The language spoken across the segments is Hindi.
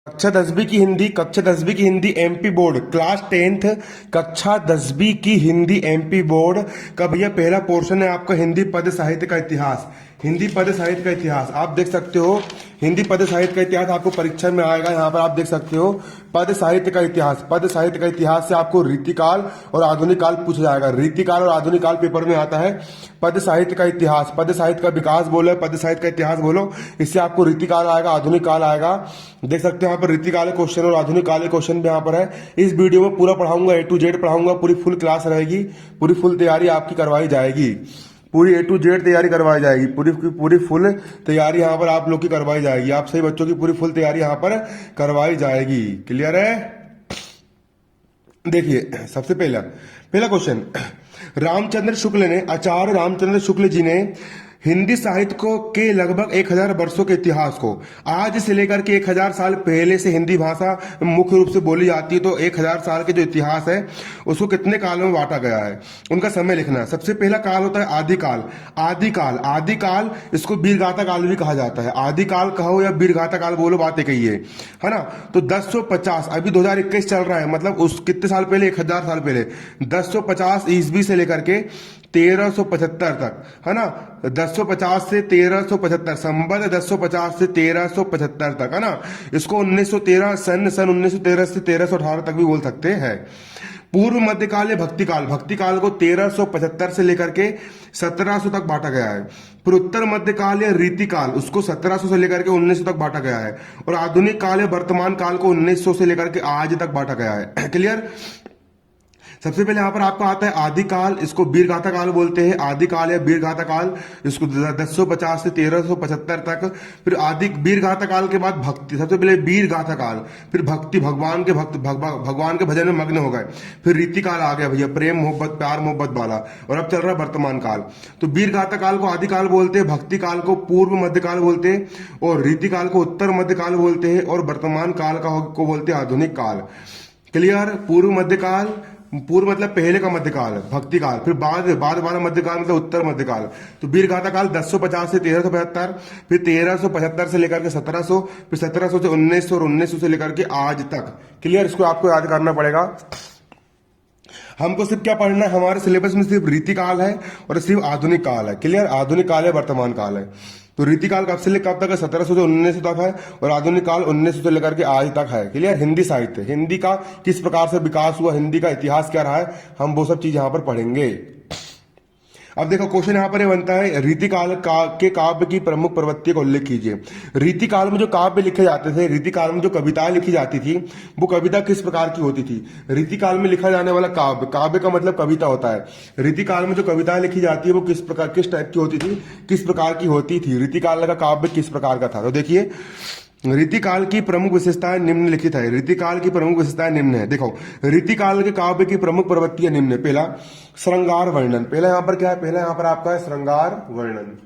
कक्षा 10वीं की Hindi MP board class 10th कक्षा 10वीं की हिंदी एमपी बोर्ड का भैया पहला पोर्शन है आपका हिंदी पद साहित्य का इतिहास। हिंदी पद साहित्य का इतिहास आप देख सकते हो। हिंदी पद साहित्य का इतिहास आपको परीक्षा में आएगा। यहाँ पर आप देख सकते हो पद साहित्य का इतिहास। पद साहित्य का इतिहास से आपको रीतिकाल और आधुनिक काल पूछा जाएगा। रीतिकाल और आधुनिक काल पेपर में आता है। पद साहित्य का इतिहास, पद साहित्य का विकास बोलो, पद साहित्य का इतिहास बोलो, इससे आपको रीतिकाल आएगा, आधुनिक काल आएगा। देख सकते हो यहाँ पर रीतिकाल क्वेश्चन और आधुनिक काल क्वेश्चन भी यहाँ पर है। इस वीडियो में पूरा पढ़ाऊंगा, A to Z पढ़ाऊंगा, पूरी फुल क्लास रहेगी, पूरी फुल तैयारी आपकी करवाई जाएगी, पूरी A to Z तैयारी करवाई जाएगी, पूरी फुल तैयारी यहाँ पर आप लोग की करवाई जाएगी। आप सही बच्चों की पूरी फुल तैयारी यहाँ पर करवाई जाएगी। क्लियर है? देखिए सबसे पहला क्वेश्चन, रामचंद्र शुक्ल ने, आचार्य रामचंद्र शुक्ल जी ने हिंदी साहित्य को के लगभग 1000 वर्षों के इतिहास को, आज से लेकर के 1000 साल पहले से हिंदी भाषा मुख्य रूप से बोली जाती है, तो 1000 साल के जो इतिहास है उसको कितने काल में बांटा गया है, उनका समय लिखना है। सबसे पहला काल होता है आदिकाल। आदिकाल इसको वीरगाथा काल भी कहा जाता है। आदिकाल कहो या वीरगाथा काल बोलो, बात एक ही है ना। तो 1050, अभी 2021 चल रहा है, मतलब उस कितने साल पहले, 1000 साल पहले, 1050 ईस्वी से लेकर के 1375 तक, है ना। 1050 से 1375, संबत 1050 से 1375 तक, है ना। इसको 1913 सन 1913 से 1318 तक भी बोल सकते हैं। पूर्व मध्यकाल या भक्ति काल को 1375 से लेकर के 1700 तक बांटा गया है। फिर उत्तर मध्यकाल या रीतिकाल, उसको 1700 से लेकर के 1900 तक बांटा गया है। और आधुनिक काल या वर्तमान काल को 1900 से लेकर के आज तक बांटा गया है। क्लियर? सबसे पहले यहां पर आपका आता है आदिकाल, इसको वीरगाथा काल बोलते हैं। आदिकाल या वीरगाथा काल, इसको 1050 से 1375 तक। फिर वीरगाथा काल के बाद भक्ति, सबसे पहले वीरगाथा काल, फिर भक्ति, भगवान के भजन में मग्न हो गए। फिर रीतिकाल आ गया भैया, प्रेम मोहब्बत, प्यार मोहब्बत वाला। और अब चल रहा है वर्तमान काल। तो वीरगाथा काल को आदिकाल बोलते हैं, भक्ति काल को पूर्व मध्यकाल बोलते हैं, और रीतिकाल को उत्तर मध्यकाल बोलते हैं, और वर्तमान काल को बोलते हैं आधुनिक काल। क्लियर? पूर्व मतलब पहले का मध्यकाल, भक्ति काल। फिर बाद वाला मध्यकाल मतलब उत्तर मध्यकाल। तो वीरगाथा काल 1050 से 1375, फिर 1375 से लेकर के 1700, फिर 1700 से 1900, और 1900 से लेकर के आज तक। क्लियर? इसको आपको याद करना पड़ेगा। हमको सिर्फ क्या पढ़ना है, हमारे सिलेबस में सिर्फ रीतिकाल है और सिर्फ आधुनिक काल है। क्लियर? आधुनिक काल है, वर्तमान काल है। तो रीतिकाल कब से लेकर कब तक है? 1700 से 1900 तक है, और आधुनिक काल 1900 से लेकर के आज तक है। क्लियर? हिंदी साहित्य, हिंदी का किस प्रकार से विकास हुआ, हिंदी का इतिहास क्या रहा है, हम वो सब चीज यहां पर पढ़ेंगे। अब देखो क्वेश्चन यहाँ पर ये बनता है, रीतिकाल के काव्य की प्रमुख प्रवृत्ति का उल्लेख कीजिए। रीतिकाल में जो काव्य लिखे जाते थे, रीतिकाल में जो कविताएं लिखी जाती थी, वो कविता किस प्रकार की होती थी? रीतिकाल में लिखा जाने वाला काव्य का मतलब कविता होता है। रीतिकाल में जो कविताएं लिखी जाती है वो किस टाइप की होती थी, किस प्रकार की होती थी? रीतिकाल का काव्य किस प्रकार का था? तो देखिए, रीतिकाल की प्रमुख विशेषताएं निम्नलिखित है। रीतिकाल की प्रमुख विशेषताएं निम्न है। देखो, रीतिकाल के काव्य की प्रमुख प्रवृत्तियां निम्न है। पहला, श्रृंगार वर्णन। पहला यहां पर क्या है? पहला यहां पर आपका है श्रृंगार वर्णन।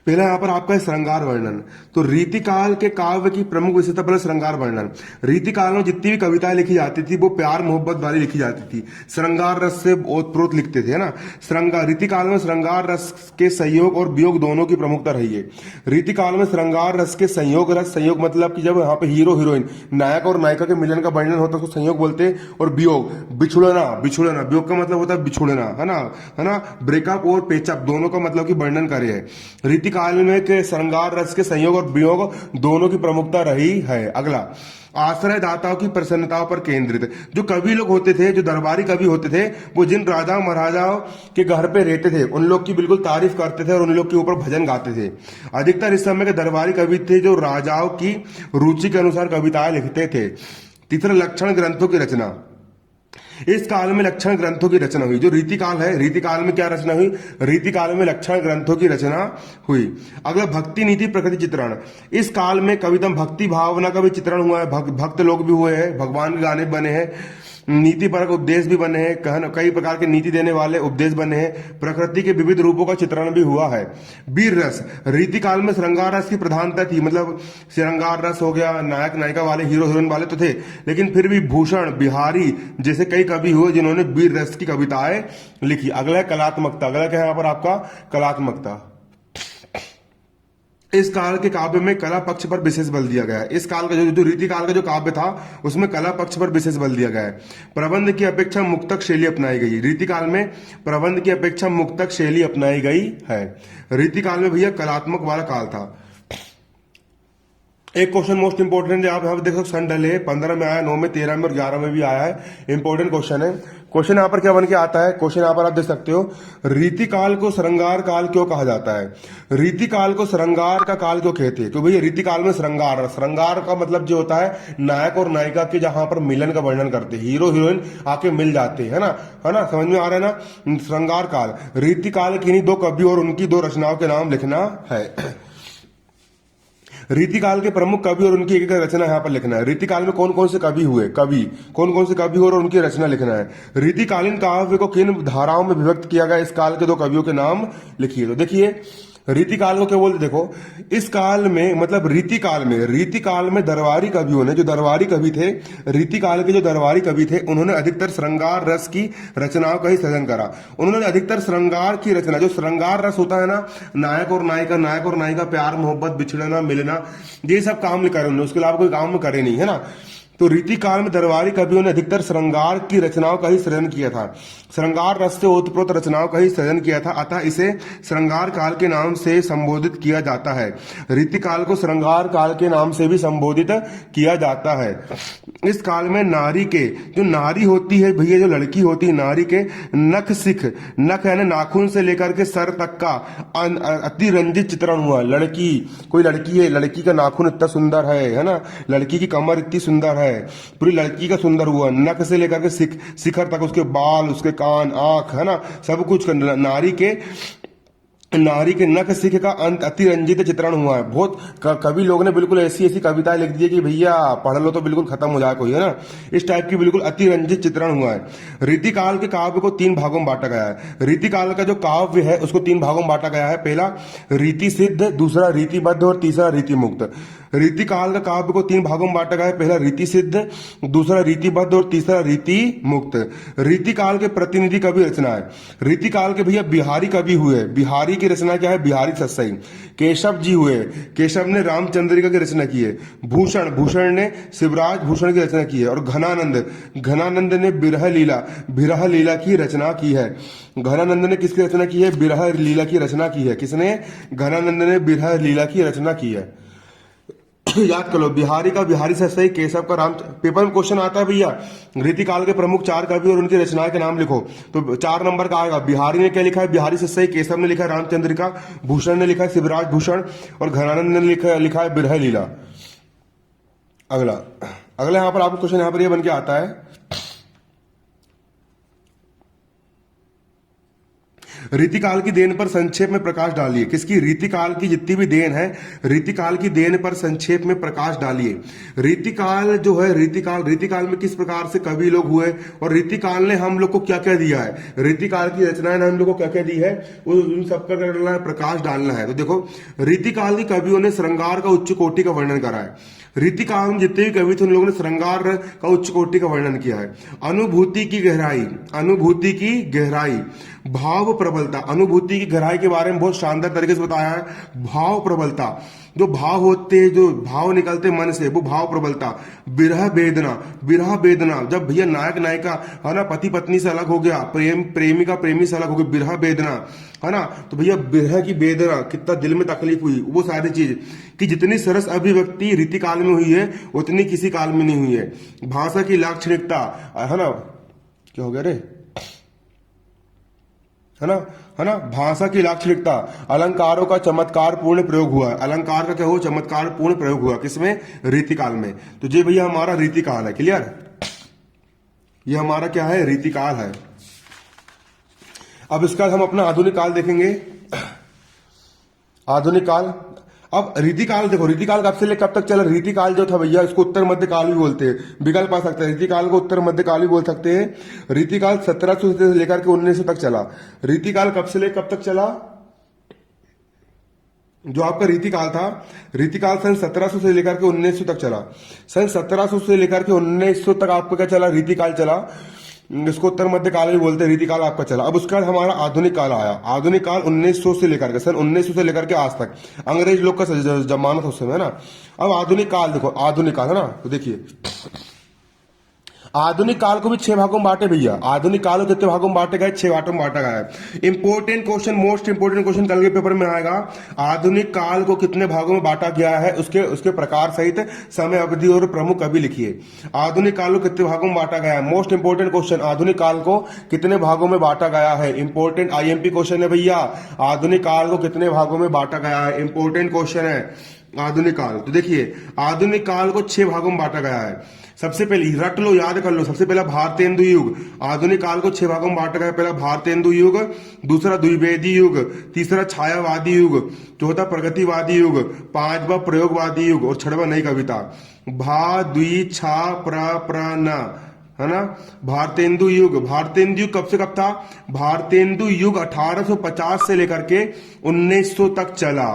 पहला यहां पर आपका है श्रृंगार वर्णन। तो रीतिकाल के काव्य की प्रमुख विशेषता, पहले श्रृंगार वर्णन। रीतिकाल में जितनी भी कविताएं लिखी जाती थी वो प्यार मोहब्बत वाली लिखी जाती थी, श्रृंगार रस से ओतप्रोत लिखते थे, है ना। रीतिकाल में श्रृंगार रस के संयोग और वियोग दोनों की प्रमुखता रही है। रीतिकाल में श्रृंगार रस के संयोग मतलब कि जब यहाँ पे हीरो हीरोइन, नायक और नायिका के मिलन का वर्णन होता है उसको संयोग बोलते हैं। और वियोग, बिछुड़ना, वियोग का मतलब होता है बिछुड़ना, है ना। ब्रेकअप और पेचअप दोनों का मतलब कि वर्णन करे है। रीतिकाल में के श्रृंगार रस के संयोग और वियोग दोनों की प्रमुखता रही है। अगला, आश्रय दाताओं की प्रसन्नताओं पर केंद्रित। जो कवि लोग होते थे, जो दरबारी कवि होते थे, वो जिन राजाओं महाराजाओं के घर पे रहते थे उन लोग की बिल्कुल तारीफ करते थे और उन लोग के ऊपर भजन गाते थे। अधिकतर इस समय के दरबारी कवि थे जो राजाओं की रुचि के अनुसार कविताएं लिखते थे। तीसरा, लक्षण ग्रंथों की रचना। इस काल में लक्षण ग्रंथों की रचना हुई। जो रीतिकाल है, रीतिकाल में क्या रचना हुई? रीतिकाल में लक्षण ग्रंथों की रचना हुई। अगला, भक्ति नीति प्रकृति चित्रण। इस काल में कविता भक्ति भावना का भी चित्रण हुआ है। भक्त लोग भी हुए हैं, भगवान के गाने बने हैं, नीति परक उपदेश भी बने हैं, कई प्रकार के नीति देने वाले उपदेश बने हैं, प्रकृति के विविध रूपों का चित्रण भी हुआ है। वीर रस, रीतिकाल में श्रृंगार रस की प्रधानता थी, मतलब श्रृंगार रस हो गया, नायक नायिका वाले, हीरो हीरोइन वाले तो थे, लेकिन फिर भी भूषण बिहारी जैसे कई कवि हुए जिन्होंने वीर रस की कविताएं लिखी। अगला है कलात्मकता। अगला क्या है यहाँ पर आपका? कलात्मकता। इस काल के काव्य में कला पक्ष पर विशेष बल दिया गया है। इस काल का जो रीति काल का जो काव्य था उसमें कला पक्ष पर विशेष बल दिया गया है। प्रबंध की अपेक्षा मुक्तक शैली अपनाई गई। रीति काल में प्रबंध की अपेक्षा मुक्तक शैली अपनाई गई है। रीति काल में भैया कलात्मक वाला काल था। एक क्वेश्चन मोस्ट इंपोर्टेंट है, आप यहाँ पे देखो सन डले 15 में आया, 9 में, 13 में और 11 में भी आया है। इंपोर्टेंट क्वेश्चन है। क्वेश्चन यहाँ पर क्या बन के आता है, क्वेश्चन यहाँ पर आप देख सकते हो, रीति काल को श्रृंगार काल क्यों कहा जाता है? रीति काल को श्रृंगार का काल क्यों कहते हैं? तो भैया रीति काल में श्रृंगार, श्रृंगार का मतलब जो होता है नायक और नायिका के जहां पर मिलन का वर्णन करते हैं, हीरो हीरोइन आके मिल जाते हैं ना, है ना, समझ में आ रहा है ना। श्रृंगार काल, रीति काल की दो कवि और उनकी दो रचनाओं के नाम लिखना है। रीतिकाल के प्रमुख कवि और उनकी एक एक रचना यहाँ पर लिखना है। रीतिकाल में कौन कौन से कवि हुए, कौन कौन से कवि हुए और उनकी रचना लिखना है। रीतिकालीन काव्य को किन धाराओं में विभक्त किया गया, इस काल के दो कवियों के नाम लिखिए। तो देखिए रीतिकाल को क्या बोलते, देखो इस काल में मतलब रीतिकाल में दरबारी कवियों ने, जो दरबारी कवि थे, रीतिकाल के जो दरबारी कवि थे, उन्होंने अधिकतर श्रृंगार रस की रचनाओं का ही सृजन करा। उन्होंने अधिकतर श्रृंगार की रचना, जो श्रृंगार रस होता है ना, नायक और नायिका प्यार मोहब्बत बिछड़ना मिलना, ये सब काम लिखा उन्होंने, उसके अलावा कोई काम करे नहीं, है ना। तो रीतिकाल में दरबारी कवियों ने अधिकतर श्रृंगार की रचनाओं का ही सृजन किया था, श्रृंगार रस से ओतप्रोत रचनाओं का ही सृजन किया था, अतः इसे श्रृंगार काल के नाम से संबोधित किया जाता है। रीतिकाल को श्रृंगार काल के नाम से भी संबोधित किया जाता है। इस काल में नारी के, जो नारी होती है भैया, जो लड़की होती है, नारी के नख सिख, नख यानी नाखून से लेकर के सर तक का अति रंजित चित्रण हुआ। लड़की, कोई लड़की है, लड़की का नाखून इतना सुंदर है ना, लड़की की कमर इतनी सुंदर है, पूरी लड़की का सुंदर हुआ, नख से लेकर के शिखर तक, उसके बाल, उसके कान, आंख, है ना, सब कुछ नारी के नख सिख का अंत अति रंजित चित्रण हुआ है। बहुत कवि लोगों ने बिल्कुल ऐसी कविताएं लिख दी है कि भैया पढ़ लो तो बिल्कुल खत्म हो जाए कोई, है ना, इस टाइप की बिल्कुल अति रंजित चित्रण हुआ है। रीतिकाल के काव्य को 3 भागों में बांटा गया है। रीतिकाल का जो काव्य है उसको 3 भागों में बांटा गया है। पहला रीति सिद्ध, दूसरा रीतिबद्ध और तीसरा रीति मुक्त। रीतिकाल का काव्य को 3 भागों में बांटा गया है। पहला रीति सिद्ध, दूसरा रीतिबद्ध और तीसरा रीति मुक्त। रीतिकाल के प्रतिनिधि कवि रचना है। रीतिकाल के भैया बिहारी कवि हुए। बिहारी की रचना क्या है, बिहारी सत्सई। केशव जी हुए, केशव ने रामचंद्रिका की रचना की है। भूषण ने शिवराज भूषण की रचना की है। और घनानंद ने बिरह लीला की रचना की है। घनानंद ने किसकी रचना की है, बिरह लीला की रचना की है। किसने, घनानंद ने बिरह लीला की रचना की है। याद कर लो, बिहारी का बिहारी सत्सई, केशव का राम। पेपर में क्वेश्चन आता है भैया, रीतिकाल के प्रमुख 4 कवि और उनकी रचनाएं के नाम लिखो, तो 4 नंबर का आएगा। बिहारी ने क्या लिखा है, बिहारी सत्सई। केशव ने लिखा है रामचंद्रिका। भूषण ने लिखा है शिवराज भूषण। और घनानंद ने लिखा है बिरह लीला। अगला यहाँ पर आपको क्वेश्चन यहाँ पर ये बन के आता है, रीतिकाल की देन पर संक्षेप में प्रकाश डालिए। किसकी, रीतिकाल की जितनी भी देन है, रीतिकाल की देन पर संक्षेप में प्रकाश डालिए। रीतिकाल जो है, रीतिकाल में किस प्रकार से कवि लोग हुए और रीतिकाल ने हम लोग को क्या क्या दिया है, रीतिकाल की रचनाएं ने हम लोग को क्या क्या दी है, उन सबका करना है, प्रकाश डालना है। तो देखो, रीतिकाल के कवियों ने श्रृंगार का उच्च कोटि का वर्णन करा है। रीतिकाल में जितने भी कवि थे उन लोगों ने श्रृंगार का उच्च कोटि का वर्णन किया है। अनुभूति की गहराई, भाव प्रबलता, अनुभूति की गहराई के बारे में बहुत शानदार तरीके से बताया है। भाव प्रबलता, जो भाव होते हैं, जो भाव निकलते मन से, वो भाव प्रबलता। विरह वेदना, जब भैया नायक नायिका, है ना, पति पत्नी से अलग हो गया, प्रेमिका प्रेमी से अलग हो गया, विरह वेदना, है ना, तो भैया विरह की वेदना, कितना दिल में तकलीफ हुई, वो सारी चीज कि जितनी सरस अभिव्यक्ति रीतिकाल में हुई है उतनी किसी काल में नहीं हुई है। भाषा की लाक्षणिकता, है ना, क्या हो गया रे, है ना, भाषा की लाक्षणिकता, अलंकारों का चमत्कार पूर्ण प्रयोग हुआ है। अलंकार का क्या हुआ, चमत्कार पूर्ण प्रयोग हुआ, किसमें, रीतिकाल में। तो ये भैया हमारा रीतिकाल है। क्लियर, ये हमारा क्या है, रीतिकाल है। अब इसका हम अपना आधुनिक काल देखेंगे। आधुनिक काल, अब रीतिकाल देखो, रीतिकाल कब से लेकर कब तक चला। रीतिकाल जो था भैया, इसको उत्तर मध्य काल भी बोलते हैं, विकल्प आ सकता है। रीतिकाल को उत्तर मध्य काल भी बोल सकते हैं। रीतिकाल 1700 से लेकर के 1900 तक चला। रीतिकाल कब से लेकर कब तक चला, जो आपका रीतिकाल था, रीतिकाल सन 1700 से लेकर के 1900 तक चला। सन 1700 से लेकर के 1900 तक आपका क्या चला, रीतिकाल चला। इसको उत्तर मध्य काल भी बोलते हैं, रीतिकाल आपका चला। अब उसके बाद हमारा आधुनिक काल आया। आधुनिक काल 1900 से लेकर के सन 1900 से लेकर के आज तक, अंग्रेज लोग का जमाना था उस समय, है ना। अब आधुनिक काल देखो, आधुनिक काल है ना, तो देखिए आधुनिक काल को भी 6 भागों में बांटे भैया। आधुनिक काल को कितने भागों में बांटे गए? 6 भागों में बांटा गया है। Important question, most important question कल के पेपर में आएगा। आधुनिक काल को कितने भागों में बांटा गया है, उसके प्रकार सहित समय अवधि और प्रमुख कवि लिखिए। आधुनिक काल को कितने भागों में बांटा गया है? मोस्ट इंपॉर्टेंट क्वेश्चन, आधुनिक काल को कितने भागों में बांटा गया है? इंपॉर्टेंट आईएमपी क्वेश्चन है भैया। आधुनिक काल को कितने भागों में बांटा गया है? इंपॉर्टेंट क्वेश्चन है आधुनिक काल। तो देखिए आधुनिक काल को 6 भागों में बांटा गया है। सबसे पहले रट लो, याद कर लो। सबसे पहला भारतेंदु युग, आधुनिक काल को 6 भागों में बांटा गया। पहला भारतेंदु युग, दूसरा द्विवेदी युग, तीसरा छायावादी युग, चौथा प्रगतिवादी युग, पांचवा प्रयोगवादी युग और छठवां नई कविता। भा द्वि छा प्र न, है ना। भारतेंदु युग, भारतेंदु युग कब से कब था? भारतेंदु युग 1850 से लेकर के 1900 तक चला।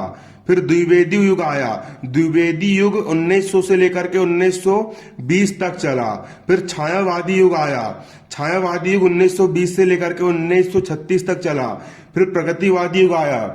फिर द्विवेदी युग आया, द्विवेदी युग 1900 से लेकर के 1920 तक चला। फिर छायावादी युग आया, छायावादी युग 1920 से लेकर के 1936 तक चला। फिर प्रगतिवादी युग आया,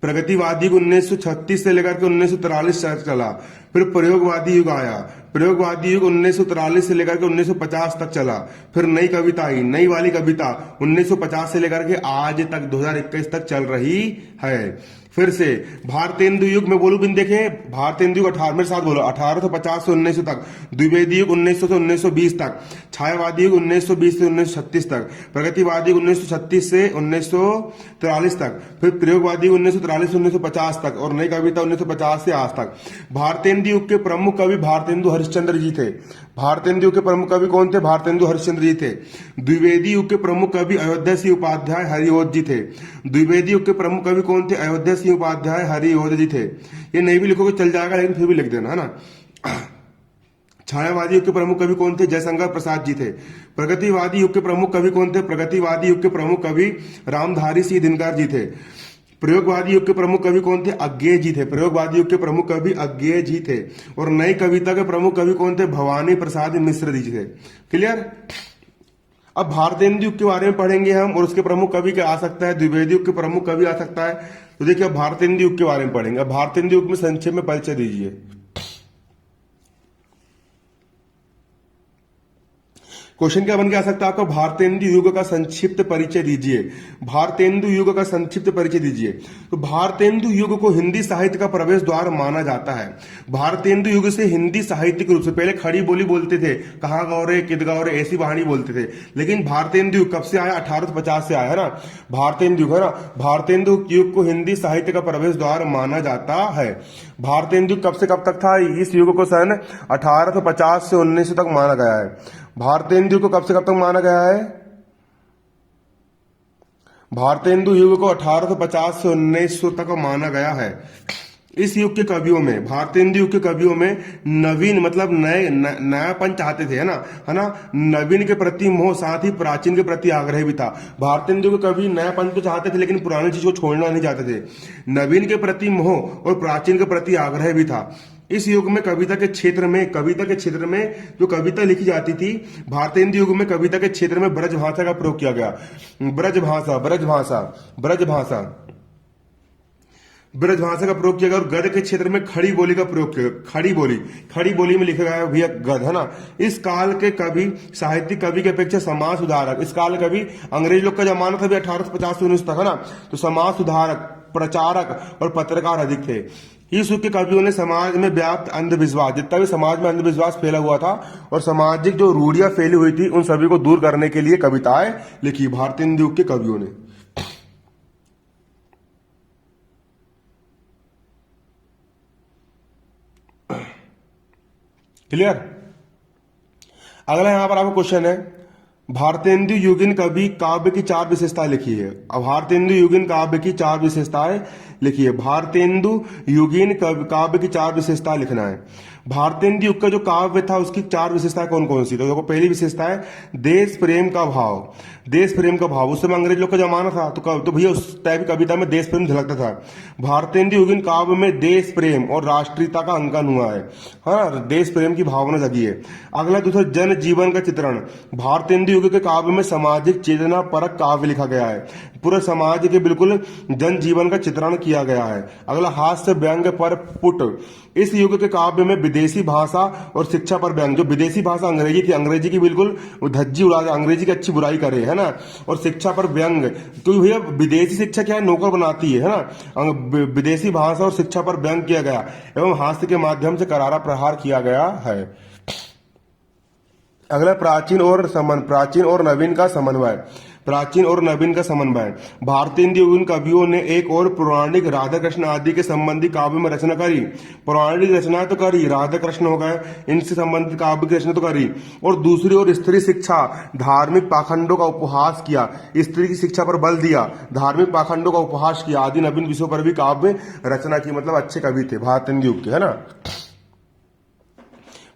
प्रगतिवादी युग 1936 से लेकर के 1943 तक चला। फिर प्रयोगवादी युग आया, प्रयोगवादी युग 1943 से लेकर के 1950 तक चला। फिर नई कविता आई, नई वाली कविता 1950 से लेकर के आज तक 2021 तक चल रही है। फिर से भारतेंदु युग में बोलू बिन देखे, भारतेंदु युग 18 मेरे साथ बोलो, 1850 से 1900 तक, द्विवेदी युग 1900 से 1920 तक, छायावादी युग 1920 से 1936 तक, प्रगतिवादी युग 1936 से 1943 तक, फिर प्रयोगवादी युग 1943 से 1950 तक और नई कविता 1950 से आज तक। भारतेंदु युग के प्रमुख कवि भारतेंदु हरिश्चंद्र जी थे। भारतेंदु युग के प्रमुख कवि कौन थे? भारतेंदु हरिश्चंद्र जी थे। द्विवेदी युग के प्रमुख कवि अयोध्या सिंह उपाध्याय हरिओध जी थे। द्विवेदी युग के प्रमुख कवि कौन थे? अयोध्या सिंह उपाध्याय हरिओध जी थे। ये नहीं भी लिखोगे चल जाएगा, लेकिन फिर भी लिख देना, है ना। छायावादी युग के प्रमुख कवि कौन थे? जयशंकर प्रसाद जी थे। प्रगतिवादी युग के प्रमुख कवि कौन थे? प्रगतिवादी युग के प्रमुख कवि रामधारी सिंह दिनकर जी थे। प्रयोगवादी युग के प्रमुख कवि कौन थे? अज्ञेय जी थे। प्रयोगवादी युग के प्रमुख कवि अज्ञेय जी थे। और नई कविता के प्रमुख कवि कौन थे? भवानी प्रसाद मिश्र जी थे। क्लियर। अब भारतेंदु युग के बारे में पढ़ेंगे हम, और उसके प्रमुख कवि क्या आ सकता है? द्विवेदी युग के प्रमुख कवि आ सकता है। तो देखिए अब भारतेंदु युग के बारे में पढ़ेंगे। अब भारतेंदु युग में संक्षेप में परिचय दीजिए। क्वेश्चन क्या बन के आ सकता है आपका? भारतेंदु युग का संक्षिप्त परिचय दीजिए। भारतेंदु युग का संक्षिप्त परिचय दीजिए। तो भारतेंदु युग को हिंदी साहित्य का प्रवेश द्वार माना जाता है। भारतेंदु युग से हिंदी साहित्यिक रूप से, पहले खड़ी बोली बोलते थे, कहाँ गाँव रे किद गाँव रे ऐसी वाणी बोलते थे, लेकिन भारतेंदु युग कब से आया? 1850 से आया, है ना। भारतेंदु युग, है ना। भारतेंदु युग को हिंदी साहित्य का प्रवेश द्वार माना जाता है। भारतेंदु युग कब से कब तक था? इस युग को सन 1850 से 1900 तक माना गया है। भारतेंदु को कब से कब तक माना गया है? भारतेंदु युग को 1850 से 1900 तक माना गया है। इस युग के कवियों में, भारतेंदु युग के कवियों में नवीन मतलब नयापन चाहते थे, है ना। नवीन के प्रति मोह, साथ ही प्राचीन के प्रति आग्रह भी था। भारतेंदु के कवि नयापन तो चाहते थे, लेकिन पुरानी चीज को छोड़ना नहीं चाहते थे। नवीन के प्रति मोह और प्राचीन के प्रति आग्रह भी था। इस युग में कविता के क्षेत्र में जो कविता लिखी जाती थी, भारतेंदु युग में कविता के क्षेत्र में ब्रज भाषा का प्रयोग किया गया। ब्रज भाषा का प्रयोग किया गया। और गद्य के क्षेत्र में खड़ी बोली का प्रयोग किया। खड़ी बोली में लिखा गया भैया गद्य, है ना। इस काल के कवि, साहित्यिक कवि की अपेक्षा समाज सुधारक, इस काल के कवि, अंग्रेज लोग का जमाना था भी 1850 से 1900 तक, है ना। तो समाज सुधारक, प्रचारक और पत्रकार अधिक थे। इस युग के कवियों ने समाज में व्याप्त अंधविश्वास, जितना भी समाज में अंधविश्वास फैला हुआ था और सामाजिक जो रूढ़ियां फैली हुई थी, उन सभी को दूर करने के लिए कविताएं लिखी भारतेंदु युग के कवियों ने। क्लियर। अगला यहां पर आपको क्वेश्चन है, भारतेंदु युगीन कवि काव्य की 4 विशेषताएं लिखी है। अब भारतेंदु युगीन काव्य की 4 विशेषताएं लिखिए। भारतेंदु युगीन काव्य की 4 विशेषताएं लिखना है। भारतेंदु युग का जो काव्य था उसकी चार विशेषताएं कौन कौन सी? तो देखो, पहली विशेषता है देश प्रेम का भाव। देश प्रेम का भाव, उस समय अंग्रेज लोग का जमाना था, तो भैया उस टाइप की कविता में देश प्रेम झलकता था। भारतेंदु युगीन काव्य में देश प्रेम और राष्ट्रीयता का अंकन हुआ है, हाँ, देश प्रेम की भावना जगी है। अगला दूसरा, जन जीवन का चित्रण। भारतेंदु युग के काव्य में सामाजिक चेतना परक काव्य लिखा गया है, पूरे समाज के बिल्कुल जन जीवन का चित्रण किया गया है। अगला, हास्य व्यंग पर पुट। इस युग के काव्य में विदेशी भाषा और शिक्षा पर व्यंग, जो विदेशी भाषा अंग्रेजी थी, अंग्रेजी की बिल्कुल धज्जी उड़ा दे, अंग्रेजी की अच्छी बुराई करे, है ना, और शिक्षा पर व्यंग, क्योंकि भैया विदेशी शिक्षा क्या है, नौकर बनाती है ना, विदेशी भाषा और शिक्षा पर व्यंग किया गया एवं हास्य के माध्यम से करारा प्रहार किया गया है। अगला, प्राचीन और नवीन का समन्वय। प्राचीन और नवीन का समन्वय। भारतीय कवियों ने एक और पौराणिक राधा कृष्ण आदि के संबंधी काव्य में रचना करी। पौराणिक रचना तो करी, राधा कृष्ण हो गए, इनसे संबंधित काव्य की रचना तो करी, और दूसरी ओर स्त्री शिक्षा, धार्मिक पाखंडों का उपहास किया, स्त्री की शिक्षा पर बल दिया, धार्मिक पाखंडों का उपहास किया, आदि नवीन विषयों पर भी काव्य रचना की। मतलब अच्छे कवि थे भारतीय युग के, है ना।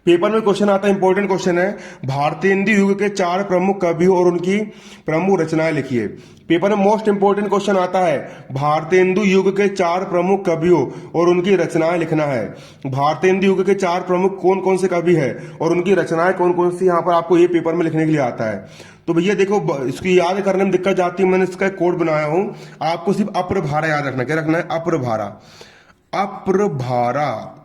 पेपर में क्वेश्चन आता है, इंपॉर्टेंट क्वेश्चन है, भारतेंदु युग के चार प्रमुख कवियों और उनकी प्रमुख रचनाएं लिखिए। पेपर में मोस्ट इंपॉर्टेंट क्वेश्चन आता है, भारतेंदु युग के चार प्रमुख कवियों और उनकी रचनाएं लिखना है। भारतेंदु युग के चार प्रमुख कौन कौन से कवि है और उनकी रचनाएं कौन कौन सी, यहां पर आपको ये पेपर में लिखने के लिए आता है। तो भैया देखो, इसकी याद करने में दिक्कत जाती है, मैंने इसका एक कोड बनाया हूं, आपको सिर्फ अप्रभारा याद रखना। क्या रखना है? अप्रभारा। अप्रभारा,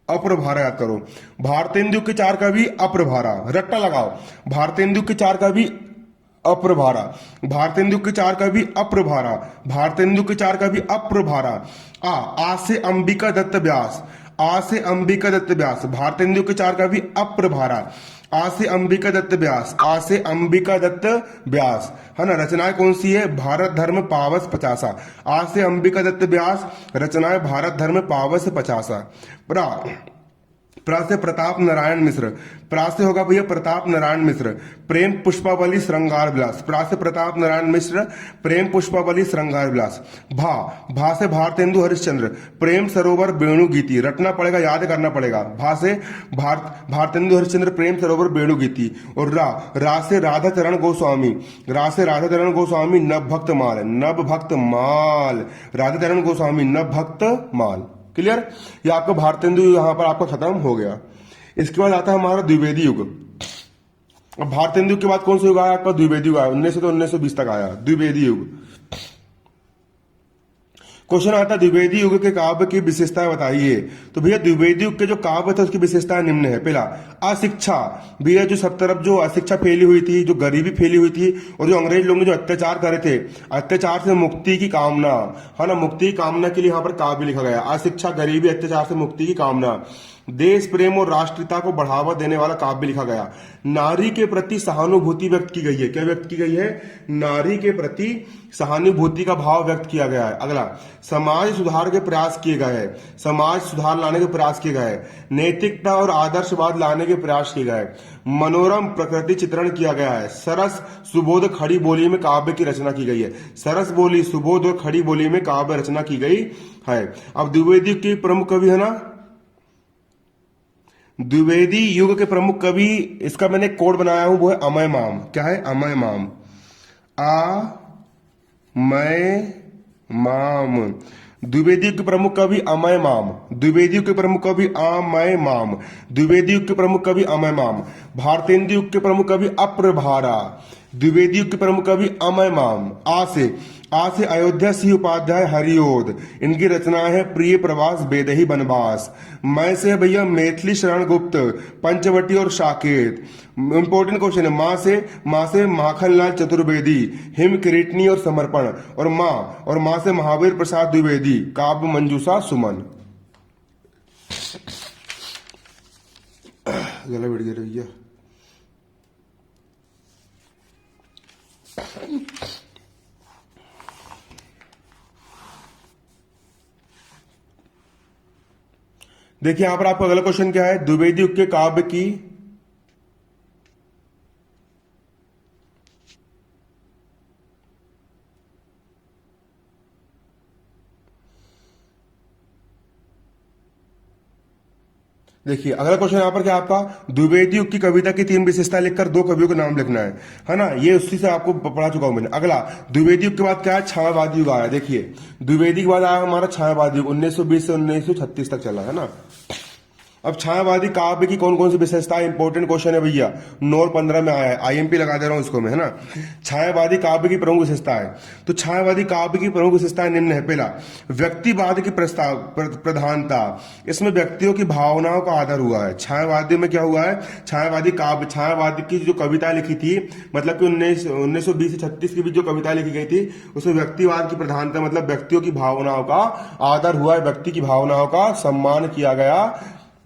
अप्रभारा याद करो। भारतेंदु के चार कवि अप्रभारा, रट्टा लगाओ। भारतेंदु के चार कवि अप्रभारा, भारतेंदु के चार कवि अप्रभारा, भारतेंदु के चार कवि अप्रभारा। आ से अंबिका दत्त व्यास, आ से अंबिका दत्त व्यास, भारतेंदु के चार कवि अप्रभारा। आ से अंबिका दत्त व्यास, आ से अंबिका दत्त व्यास, है ना। रचनाएं कौन सी है? भारत धर्म पावस पचासा। आ से अंबिका दत्त व्यास, रचनाएं भारत धर्म पावस पचासा। प्रा प्रा से प्रताप नारायण मिश्र, प्रा से होगा भैया प्रताप नारायण मिश्र, प्रेम पुष्पावली श्रृंगार विलास, प्रा से प्रताप नारायण मिश्र, प्रेम पुष्पावली श्रृंगार विलास। भा से भारतेंदु हरिश्चंद्र, प्रेम सरोवर वेणु गीति, रटना पड़ेगा, याद करना पड़ेगा। भा से भारतेंदु हरिश्चंद्र, प्रेम सरोवर वेणु गीति। और रा से राधा चरण गोस्वामी, रा से राधा चरण गोस्वामी, नव भक्त माल, नव भक्त माल, राधा चरण गोस्वामी, नव भक्त माल। क्लियर? ये आपका भारतेंदु यहां पर आपका खत्म हो गया। इसके बाद आता है हमारा द्विवेदी युग। अब भारतेंदु के बाद कौन सा युग आया आपका? द्विवेदी युग आया, 1900 तो 1920 तक आया द्विवेदी युग। क्वेश्चन आता है द्विवेदी युग के काव्य की विशेषताएं बताइए। तो भैया द्विवेदी युग के जो काव्य थे उसकी विशेषताएं निम्न है। पहला, अशिक्षा। भैया जो सब तरफ जो अशिक्षा फैली हुई थी, जो गरीबी फैली हुई थी, और जो अंग्रेज लोग ने जो अत्याचार करे थे, अत्याचार से मुक्ति की कामना, है ना, मुक्ति की कामना के लिए यहाँ पर काव्य लिखा गया। अशिक्षा, गरीबी, अत्याचार से मुक्ति की कामना, देश प्रेम और राष्ट्रीयता को बढ़ावा देने वाला काव्य लिखा गया। नारी के प्रति सहानुभूति व्यक्त की गई है। क्या व्यक्त की गई है? नारी के प्रति सहानुभूति का भाव व्यक्त किया गया है। अगला, समाज सुधार के प्रयास किए गए हैं, समाज सुधार लाने के प्रयास किए गए, नैतिकता और आदर्शवाद लाने के प्रयास किए गए, मनोरम प्रकृति चित्रण किया गया है, सरस सुबोध खड़ी बोली में काव्य की रचना की गई है। सरस बोली, सुबोध और खड़ी बोली में काव्य रचना की गई है। अब द्विवेदी के प्रमुख कवि है ना, द्विवेदी युग के प्रमुख कवि, इसका मैंने कोड बनाया हूं, वो है अमय माम। क्या है? अमय माम। आ मैं माम। द्विवेदी युग के प्रमुख कवि अमय माम, द्विवेदी युग के प्रमुख कवि अमय माम, द्विवेदी युग के प्रमुख कवि अमय माम। भारतेंदु युग के प्रमुख कवि अप्रभारा, द्विवेदी युग के प्रमुख कवि अमय माम। आ से अयोध्या सिंह उपाध्याय हरिओद, इनकी रचनाएं है प्रिय प्रवास, बेदही बनवास। मैं से भैया मैथिली शरण गुप्त, पंचवटी और साकेत। इंपॉर्टेंट क्वेश्चन है। माँ से माखनलाल चतुर्वेदी, हिम किरीटनी और समर्पण। और माँ से महावीर प्रसाद द्विवेदी, काव्य मंजूषा सुमन। गला बैठ गया भैया। देखिए यहां पर आपका अगला क्वेश्चन क्या है? द्विवेदी युग के काव्य की देखिए अगला क्वेश्चन यहाँ पर क्या है आपका, द्विवेदी युग की कविता की 3 विशेषताएं लिखकर 2 कवियों के नाम लिखना है ना। ये उसी से आपको पढ़ा चुका हूं मैंने। अगला, द्विवेदी युग के बाद क्या है, छायावादी युग आया। देखिए द्विवेदी के बाद आया हमारा छायावादी युग, 1920 से 1936 तक चला है ना। अब छायावादी काव्य की कौन कौन सी विशेषताएं, इंपॉर्टेंट क्वेश्चन है भैया, 9 और 15 में आया है, आईएमपी लगा दे रहा हूं इसको मैं, है ना। छायावादी काव्य की प्रमुख विशेषताएं, तो छायावादी काव्य की प्रमुख विशेषताएं निम्न है। पहला, व्यक्तिवाद की प्रधानता, इसमें व्यक्तियों की भावनाओं का आदर हुआ है। छायावादी में क्या हुआ है, छायावादी काव्य, छायावादी की जो कविता लिखी थी, मतलब कि 1920 से 36 की भी जो कविता लिखी गई थी, उसमें व्यक्तिवाद की प्रधानता, मतलब व्यक्तियों की भावनाओं का आदर हुआ है, व्यक्ति की भावनाओं का सम्मान किया गया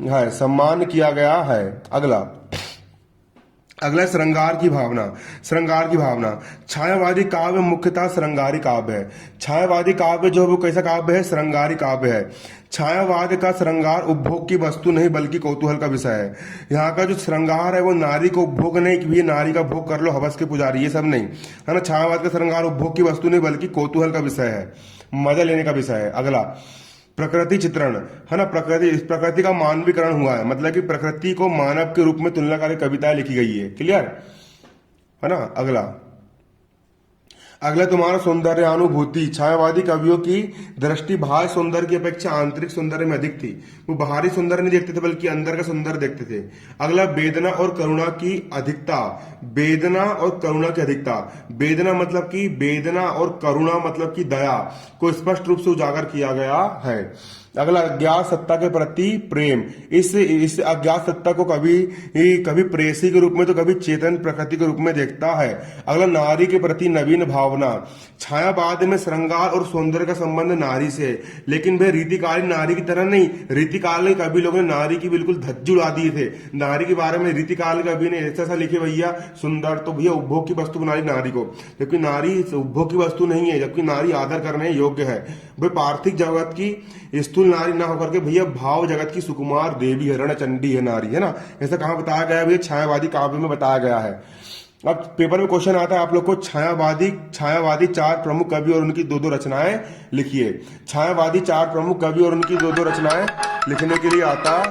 है, सम्मान किया गया है। अगला, अगला श्रृंगार की भावना, श्रृंगार की भावना, छायावादी काव्य मुख्यतः श्रृंगारी काव्य है। छायावादी काव्य जो वो कैसा काव्य है, श्रृंगारी काव्य है। छायावाद का श्रृंगार उपभोग की वस्तु नहीं बल्कि कौतूहल का विषय है। यहाँ का जो श्रृंगार है वो नारी को उपभोग नहीं कि भी नारी का भोग कर लो हवस के पुजारी, ये सब नहीं है ना। छायावाद का श्रृंगार उपभोग की वस्तु नहीं बल्कि कौतूहल का विषय है, मजा लेने का विषय है। अगला, प्रकृति चित्रण, है ना। प्रकृति का मानवीकरण हुआ है, मतलब कि प्रकृति को मानव के रूप में तुलना करके कविताएं लिखी गई है, क्लियर है ना। अगला, अगला तुम्हारा सौंदर्यानुभूति, छायावादी कवियों की दृष्टि बाह्य सौंदर्य की अपेक्षा आंतरिक सौंदर्य में अधिक थी। वो बाहरी सौंदर्य नहीं देखते थे बल्कि अंदर का सौंदर्य देखते थे। अगला, वेदना और करुणा की अधिकता, वेदना और करुणा की अधिकता, वेदना मतलब कि वेदना और करुणा मतलब कि दया को स्पष्ट रूप से उजागर किया गया है। अगला, अज्ञात सत्ता के प्रति प्रेम, इस अज्ञात सत्ता को कभी प्रेयसी के रूप में तो कभी चेतन प्रकृति के रूप में देखता है। अगला, नारी के प्रति नवीन भावना, छायावाद में श्रृंगार और सौंदर्य का संबंध नारी से, लेकिन वे रीतिकालीन नारी की तरह नहीं। रीतिकाल में कभी लोगों ने नारी की बिल्कुल धज्जी उड़ा दिए थे, नारी के बारे में रीतिकाल कभी ने ऐसा लिखे भैया सुंदर, तो भैया उपभोग की वस्तु बना ली नारी को, जबकि नारी उपभोग की वस्तु नहीं है, जबकि नारी आदर करने योग्य है। वे पार्थिव जगत की स्थूल नारी ना होकर के भैया भाव जगत की सुकुमार देवी है, रणचंडी है नारी, है ना। ऐसा कहां बताया गया है भैया, छायावादी काव्य में बताया गया है। अब पेपर में क्वेश्चन आता है आप लोग को, छायावादी 4 प्रमुख कवि और उनकी 2-2 रचनाएं लिखिए। छायावादी 4 प्रमुख कवि और उनकी 2-2 रचनाएं लिखने के लिए आता है।